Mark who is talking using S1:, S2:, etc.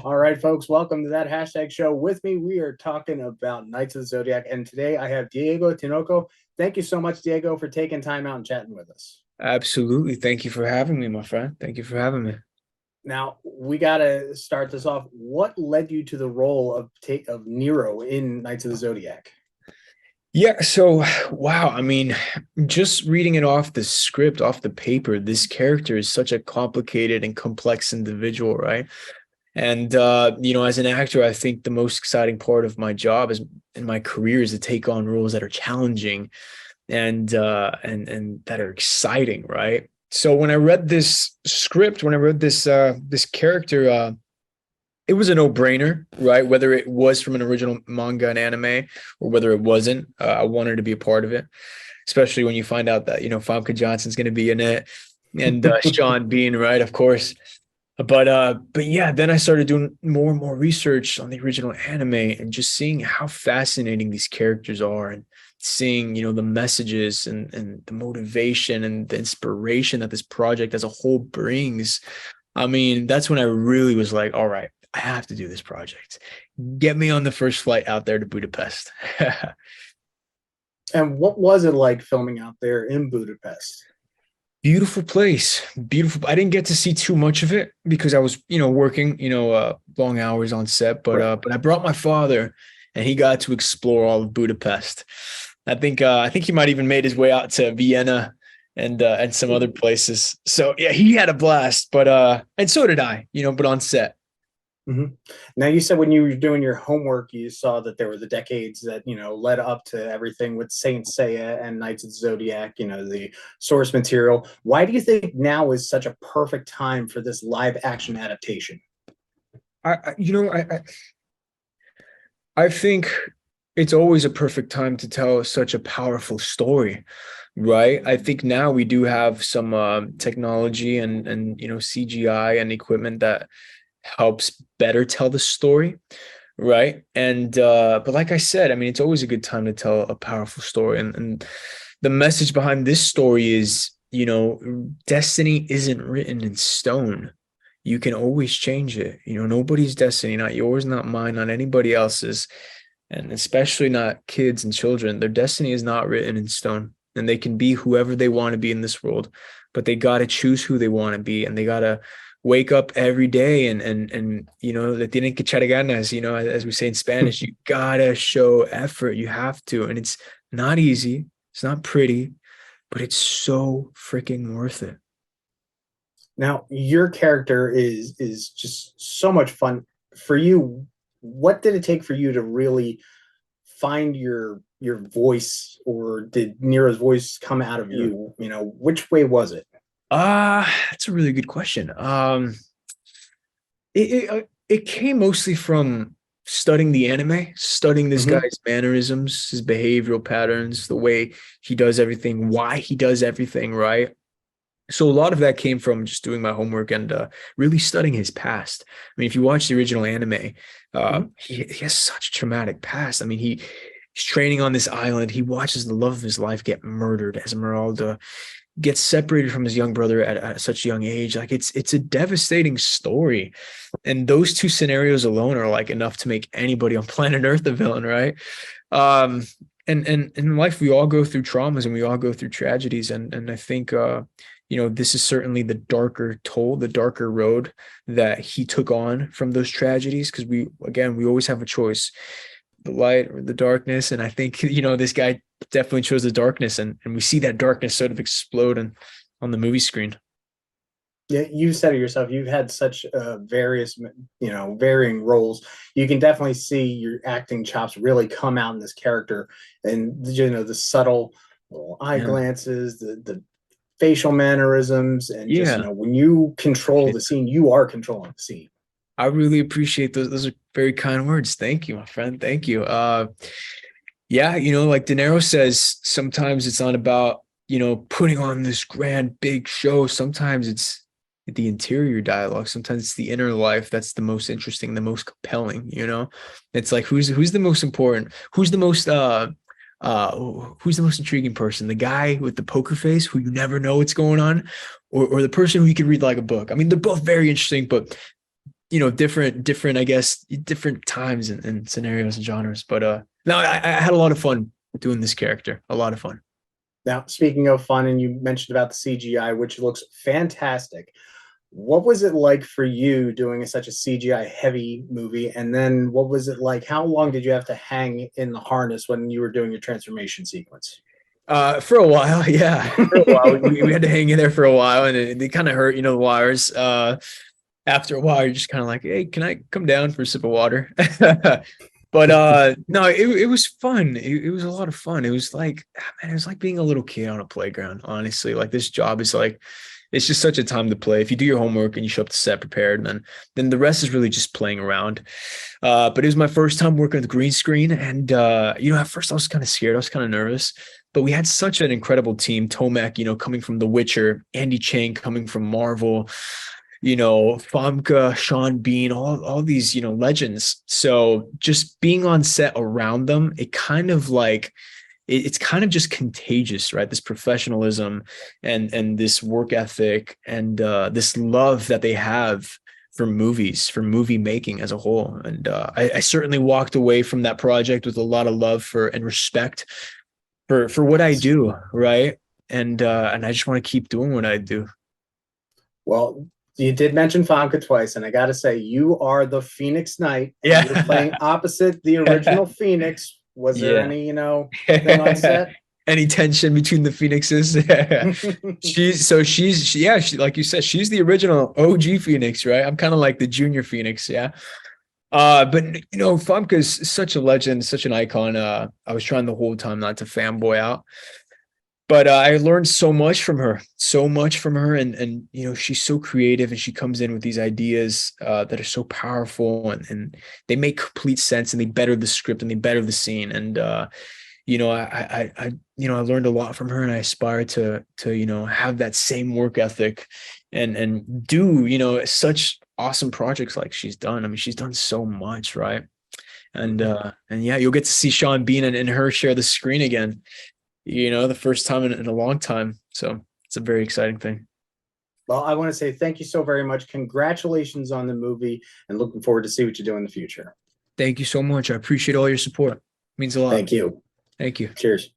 S1: All right, folks, welcome to that hashtag show. With me, we are talking about Knights of the Zodiac, and today I have Diego Tinoco. Thank you so much, Diego, for taking time out and chatting with us.
S2: Absolutely. Thank you for having me, my friend. Thank you for having me.
S1: Now, we got to start this off. What led you to the role of Nero in Knights of the Zodiac?
S2: Yeah, so wow, just reading it off the script, off the paper, this character is such a complicated and complex individual, right? And as an actor, I think the most exciting part of my job is in my career is to take on roles that are challenging and that are exciting, right? So when I read this script, when I read this character, it was a no-brainer, right? Whether it was from an original manga and anime or whether it wasn't, I wanted to be a part of it, especially when you find out that, Famke Johnson's going to be in it and Sean Bean, right? Of course. But yeah, then I started doing more and more research on the original anime and just seeing how fascinating these characters are and seeing, the messages and the motivation and the inspiration that this project as a whole brings. That's when I really was like, all right, I have to do this project. Get me on the first flight out there to Budapest.
S1: And what was it like filming out there in Budapest?
S2: Beautiful place. Beautiful. I didn't get to see too much of it because I was, working, long hours on set, but
S1: Right.
S2: but I brought my father and he got to explore all of Budapest. I think he might even made his way out to Vienna and some other places. So yeah, he had a blast, but and so did I, but on set.
S1: Mm-hmm. Now, you said when you were doing your homework, you saw that there were the decades that led up to everything with Saint Seiya and Knights of the Zodiac. The source material. Why do you think now is such a perfect time for this live action adaptation?
S2: I think it's always a perfect time to tell such a powerful story, right? I think now we do have some technology and CGI and equipment that helps better tell the story, right? And but like I said, it's always a good time to tell a powerful story. And the message behind this story is, destiny isn't written in stone. You can always change it. Nobody's destiny, not yours, not mine, not anybody else's, and especially not kids and children. Their destiny is not written in stone, and they can be whoever they want to be in this world, but they got to choose who they want to be, and they got to wake up every day and that tienen que echar ganas, as we say in Spanish. You gotta show effort. You have to, and it's not easy. It's not pretty, but it's so freaking worth it.
S1: Now, your character is just so much fun for you. What did it take for you to really find your voice, or did Nero's voice come out of you? Which way was it?
S2: That's a really good question. It came mostly from studying the anime, studying this
S1: Mm-hmm.
S2: guy's mannerisms, his behavioral patterns, the way he does everything, why he does everything, right? So a lot of that came from just doing my homework and really studying his past. If you watch the original anime,
S1: Mm-hmm.
S2: he has such a traumatic past. He's training on this island. He watches the love of his life get murdered. Esmeralda gets separated from his young brother at such a young age. Like it's a devastating story, and those two scenarios alone are like enough to make anybody on planet Earth a villain, right? Um, and in life we all go through traumas and we all go through tragedies, and I think this is certainly the darker toll, the darker road that he took on from those tragedies, because we always have a choice, the light or the darkness. And I think, this guy definitely chose the darkness, and we see that darkness sort of explode on the movie screen.
S1: Yeah, you said it yourself. You've had such various, varying roles. You can definitely see your acting chops really come out in this character, and the subtle little eye
S2: Yeah.
S1: glances, the facial mannerisms, and just
S2: Yeah.
S1: when you control the scene, you are controlling the scene.
S2: I really appreciate those. Those are very kind words. Thank you, my friend. Thank you. Yeah, like De Niro says, sometimes it's not about, putting on this grand big show. Sometimes it's the interior dialogue. Sometimes it's the inner life that's the most interesting, the most compelling. It's like who's the most important? Who's the most intriguing person? The guy with the poker face who you never know what's going on, or the person who you can read like a book. They're both very interesting, but different, I guess, different times and scenarios and genres. But no, I had a lot of fun doing this character. A lot of fun.
S1: Now, speaking of fun, and you mentioned about the CGI, which looks fantastic. What was it like for you doing such a CGI heavy movie? And then what was it like? How long did you have to hang in the harness when you were doing your transformation sequence?
S2: For a while, yeah, for a while, we had to hang in there for a while, and it kind of hurt, the wires. After a while, you're just kind of like, hey, can I come down for a sip of water? But no, it was fun. It was a lot of fun. It was like, man, it was like being a little kid on a playground, honestly. Like this job is like, it's just such a time to play. If you do your homework and you show up to set prepared, then the rest is really just playing around. But it was my first time working with green screen, and at first I was kind of scared. I was kind of nervous, but we had such an incredible team. Tomek, coming from The Witcher, Andy Chang coming from Marvel, Famke, Sean Bean, all these, legends. So just being on set around them, it kind of like it's kind of just contagious, right? This professionalism and this work ethic and this love that they have for movies, for movie making as a whole. And I certainly walked away from that project with a lot of love for and respect for what I do, right? And I just want to keep doing what I do.
S1: Well, you did mention Famke twice, and I got to say, you are the Phoenix Knight.
S2: Yeah.
S1: You're playing opposite the original Phoenix. Was there
S2: Yeah.
S1: any, thing on set?
S2: Any tension between the phoenixes? She like you said, she's the original OG Phoenix, right? I'm kind of like the junior Phoenix, yeah. But Famke is such a legend, such an icon. I was trying the whole time not to fanboy out, but I learned so much from her, and she's so creative, and she comes in with these ideas that are so powerful, and they make complete sense, and they better the script, and they better the scene, and I learned a lot from her, and I aspire to have that same work ethic, and do such awesome projects like she's done. I mean, she's done so much, right? And yeah, you'll get to see Sean Bean and her share the screen again. The first time in a long time. So it's a very exciting thing.
S1: Well, I want to say thank you so very much. Congratulations on the movie, and looking forward to see what you do in the future.
S2: Thank you so much. I appreciate all your support. It means a lot.
S1: Thank you.
S2: Thank you.
S1: Cheers.